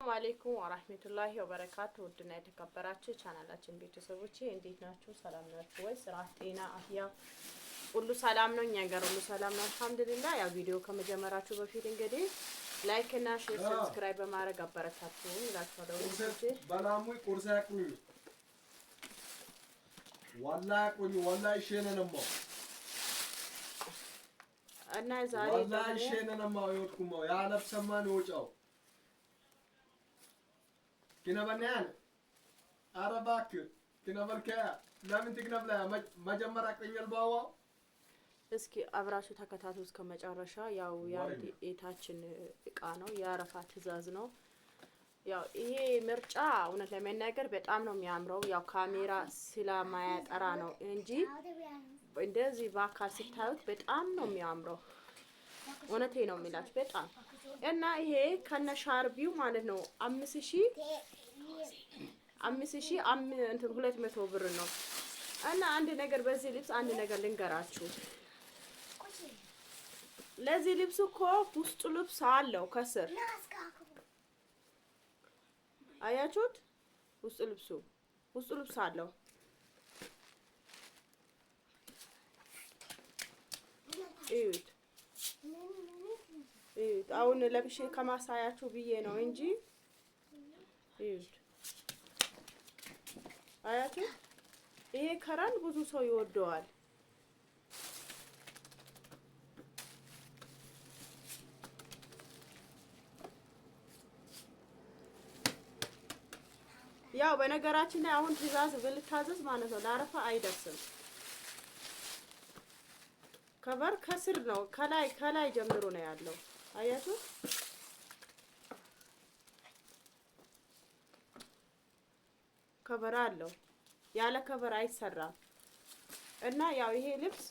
ሰላም አለይኩም ወራህመቱላሂ ወበረካቱ። ውድና የተከበራችሁ ቻናላችን ቤተሰቦቼ እንዴት ናችሁ? ሰላም ናችሁ ወይ? ስራ፣ ጤና፣ አፍያ ሁሉ ሰላም ነው? እኛ ጋር ሁሉ ሰላም ነው አልሐምዱሊላህ። ያው ቪዲዮ ከመጀመራችሁ በፊት እንግዲህ ላይክ እና ሼር ሰብስክራይብ በማድረግ አበረታቱኝ እላችኋለሁ። በላሙይ ቁርሳ ያቁኝ ወላሂ ሸነነማ እና ዛሬ ወላሂ ሸነነማ ይወጥኩማ ያለብሰማን ወጫው كنبنيان عرباك كنبلكا لمن تكنبلا مجمرة كنيل باوا እስኪ አብራችሁ ተከታተሉ እስከ መጨረሻ። ያው የታችን እቃ ነው ያረፋ ትእዛዝ ነው። ያው ይሄ ምርጫ እውነት ለመናገር በጣም ነው የሚያምረው። ያው ካሜራ ስለማያጠራ ነው እንጂ እንደዚህ በአካል ስታዩት በጣም ነው የሚያምረው። እውነቴ ነው የሚላችሁ በጣም እና ይሄ ከነ ሻርቢው ማለት ነው 5000 እንትን 200 ብር ነው። እና አንድ ነገር በዚህ ልብስ አንድ ነገር ልንገራችሁ። ለዚህ ልብስ እኮ ውስጡ ልብስ አለው ከስር አያችሁት? ውስጡ ልብስ አለው። እዩት አሁን ለብሼ ከማሳያችሁ ብዬ ነው እንጂ እዩት። አያችሁ? ይሄ ከረን ብዙ ሰው ይወደዋል። ያው በነገራችን ላይ አሁን ትእዛዝ ብልታዘዝ ማለት ነው ለአረፋ አይደርስም። ከበር ከስር ነው ከላይ ጀምሮ ነው ያለው። አያችሁ? ከበር አለው። ያለ ከበር አይሰራም። እና ያው ይሄ ልብስ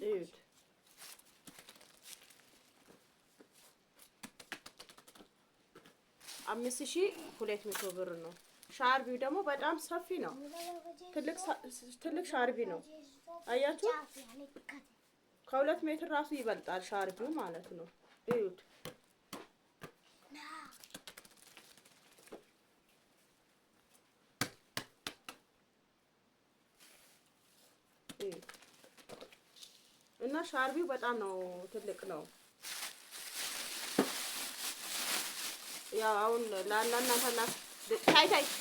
እዩት 5200 ብር ነው። ሻርቢው ደግሞ በጣም ሰፊ ነው። ትልቅ ሻርቢ ነው። አያችሁ? ከ2 ሜትር ራሱ ይበልጣል ሻርቢው ማለት ነው። እዩት እና ሻርቢው በጣም ነው ትልቅ ነው። ያው አሁን ላላናታና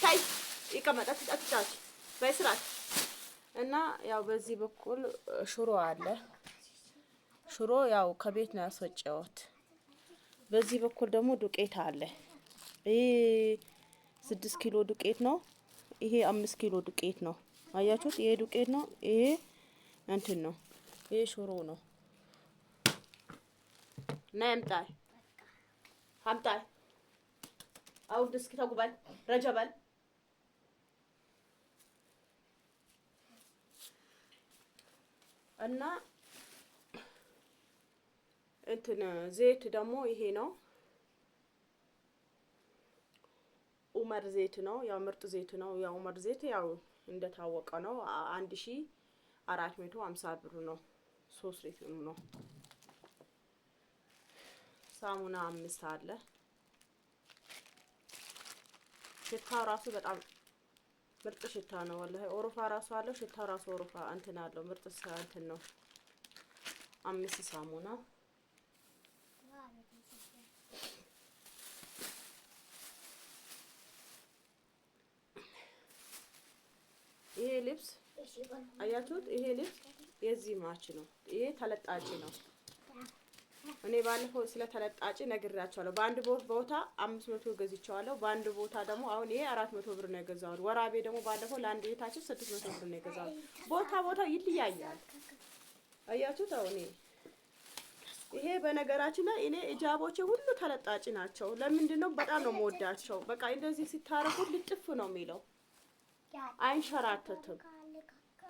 ታይ ይቀመጣት አትጫች በስራት እና ያው በዚህ በኩል ሽሮ አለ። ሽሮ ያው ከቤት ነው ያስወጨሁት። በዚህ በኩል ደግሞ ዱቄት አለ። ይሄ 6 ኪሎ ዱቄት ነው። ይሄ 5 ኪሎ ዱቄት ነው። አያችሁት? ይሄ ዱቄት ነው። ይሄ እንትን ነው። ይሄ ሽሮ ነው። ናምጣይ አምጣይ አውድ እስኪ ተጉባል ረጀበል እና እንትን ዘይት ደግሞ ይሄ ነው። ኡመር ዘይት ነው። ያው ምርጥ ዘይት ነው። ያው ኡመር ዘይት ያው እንደታወቀ ነው 1450 ብር ነው። 3 ሊትር ነው። ሳሙና 5 አለ። ሽታው ራሱ በጣም ምርጥ ሽታ ነው። ወላሂ ኦሮፋ ራሱ አለው። ሽታው ራሱ ኦሮፋ እንትን አለው። ምርጥ እንትን ነው። 5 ሳሙና ይሄ ልብስ አያችሁት? ይሄ ልብስ የዚህ ማች ነው። ይሄ ተለጣጭ ነው። እኔ ባለፈው ስለ ተለጣጭ ነግራቸዋለሁ። በአንድ ቦታ 500 ገዝቻለሁ። በአንድ ቦታ ደግሞ አሁን ይሄ 400 ብር ነው የገዛሁት። ወራቤ ደግሞ ባለፈው ለአንድ ቤታችን 600 ብር ነው የገዛሁት። ቦታ ይለያያል። አያችሁት? አሁን ይሄ በነገራችን ላይ እኔ እጃቦቼ ሁሉ ተለጣጭ ናቸው። ለምንድን ነው? በጣም ነው የምወዳቸው። በቃ እንደዚህ ሲታረቁት ልጥፍ ነው የሚለው። አይንሸራተትም።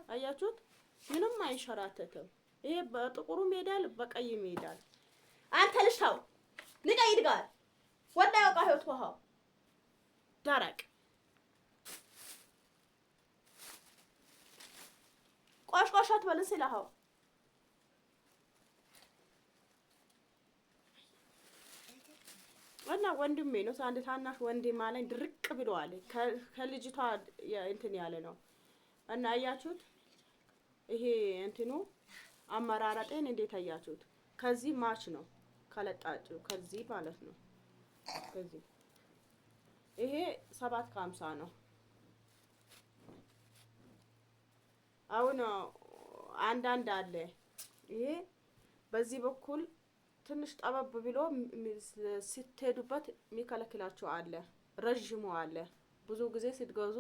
አያችሁት? ምንም አይንሸራተትም። ይሄ በጥቁሩ ሜዳል በቀይ ሜዳል አንተ ልሽታው ንቀይድ ጋር ወዳ ያውቃው ተዋው ደረቅ ቆሽቆሻት በልስ ይላው እና ወንድሜ ነው አንድ ታናሽ ወንድም አለኝ። ድርቅ ብለዋል ከልጅቷ እንትን ያለ ነው። እና አያችሁት ይሄ እንትኑ አመራረጤን እንዴት አያችሁት? ከዚህ ማች ነው ከለጣጩ ከዚህ ማለት ነው። ከዚህ ይሄ 750 ነው። አሁን አንዳንድ አለ ይሄ በዚህ በኩል ትንሽ ጠበብ ብሎ ስትሄዱበት የሚከለክላችሁ አለ። ረዥሙ አለ። ብዙ ጊዜ ስትገዙ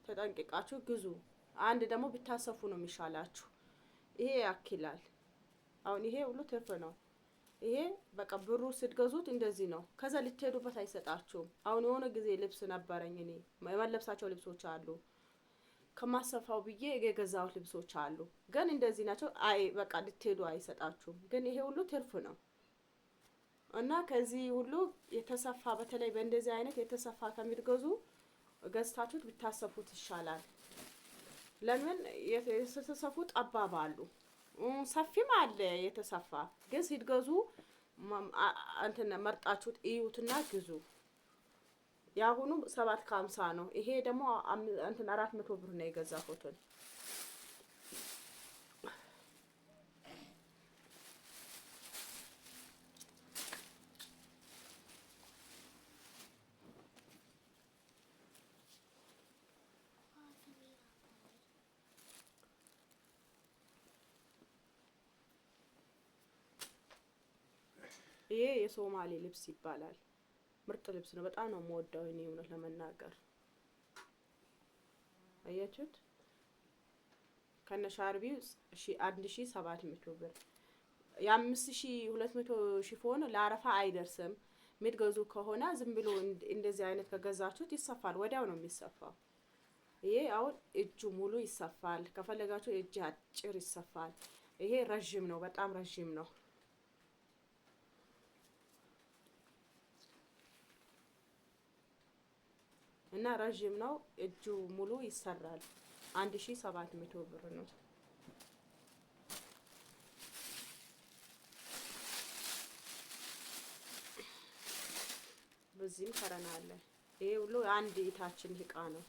ተጠንቅቃችሁ ግዙ። አንድ ደግሞ ብታሰፉ ነው የሚሻላችሁ። ይሄ ያክላል። አሁን ይሄ ሁሉ ትርፍ ነው። ይሄ በቃ ብሩ ስትገዙት እንደዚህ ነው። ከዛ ልትሄዱበት አይሰጣችሁም። አሁን የሆነ ጊዜ ልብስ ነበረኝ እኔ የመለብሳቸው ልብሶች አሉ ከማሰፋው ብዬ የገዛሁት ልብሶች አሉ። ግን እንደዚህ ናቸው። አይ በቃ ልትሄዱ አይሰጣችሁም። ግን ይሄ ሁሉ ትርፍ ነው። እና ከዚህ ሁሉ የተሰፋ በተለይ በእንደዚህ አይነት የተሰፋ ከሚገዙ ገዝታችሁት ብታሰፉት ይሻላል። ለምን የተሰፉ ጠባብ አሉ፣ ሰፊም አለ የተሰፋ። ግን ሲትገዙ እንትን መርጣችሁት እዩትና ግዙ። ያሁኑ 750 ነው። ይሄ ደግሞ እንትን 400 ብር ነው የገዛሁት። ይሄ የሶማሌ ልብስ ይባላል። ምርጥ ልብስ ነው። በጣም ነው የምወደው እኔ እውነት ለመናገር። አያችሁት? ከነሻርቢው 1700 ብር። የ5200 ሽፎን ለአረፋ አይደርስም። የምትገዙ ከሆነ ዝም ብሎ እንደዚህ አይነት ከገዛችሁት ይሰፋል። ወዲያው ነው የሚሰፋው። ይሄ አሁን እጁ ሙሉ ይሰፋል። ከፈለጋችሁ እጅ አጭር ይሰፋል። ይሄ ረጅም ነው፣ በጣም ረጅም ነው። እና ረጅም ነው። እጁ ሙሉ ይሰራል። 1700 ብር ነው። በዚህም ከረና አለ። ይሄ ሁሉ አንድ እታችን እቃ ነው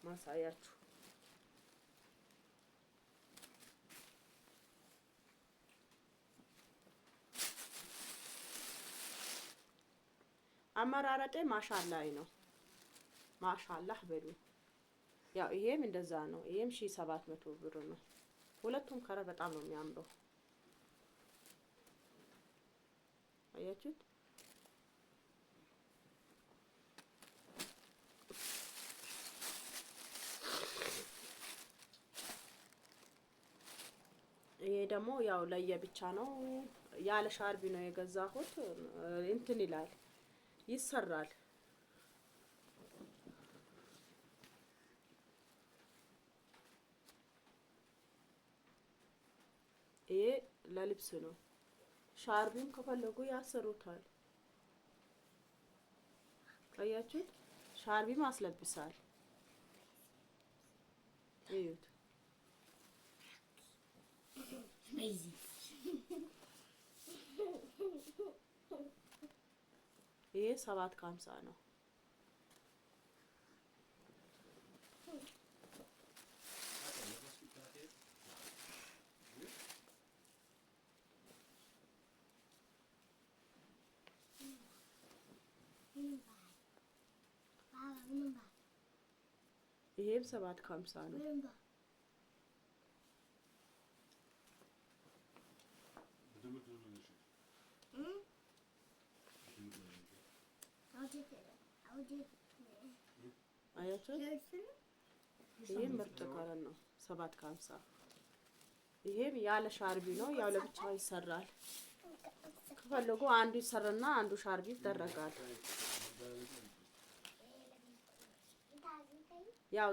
ማሳያችሁ። አመራረጤ ማሻአላህ ነው። ማሻአላህ በሉ። ያው ይሄም እንደዛ ነው። ይሄም 1700 ብር ነው። ሁለቱም ከለር በጣም ነው የሚያምረው። አያችሁት? ይሄ ደግሞ ያው ለየብቻ ነው። ያለ ሻርቢ ነው የገዛሁት። እንትን ይላል፣ ይሰራል። ይሄ ለልብስ ነው። ሻርቢም ከፈለጉ ያሰሩታል። አያችሁት? ሻርቢም አስለብሳል። እዩት። ይሄ 750 ነው። ይሄም 750 ነው። አያችሁት? ይሄም ምርጥ ከለር ነው። 750። ይሄም ያለ ሻርቢ ነው። ያው ለብቻው ይሰራል። ከፈለጉ አንዱ ይሰራና አንዱ ሻርቢ ይደረጋል። ያው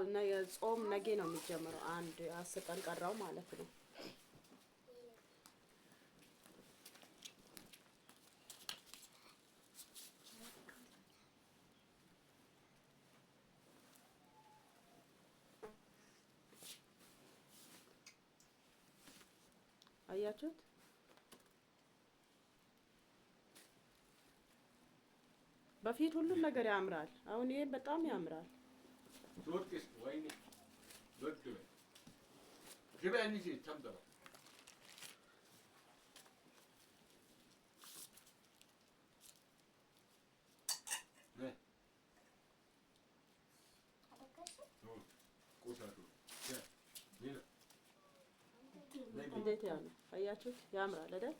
ጾም ነገ ነው የሚጀምረው። አንድ 10 ቀን ቀራው ማለት ነው። አያችሁት? በፊት ሁሉም ነገር ያምራል። አሁን ይሄ በጣም ያምራል። ዶርቅስ ወይኔ ዶርቅ በይ ግባ እንጂ ተምጠራ እንዴት ያለ አያችሁት? ያምራል አይደል?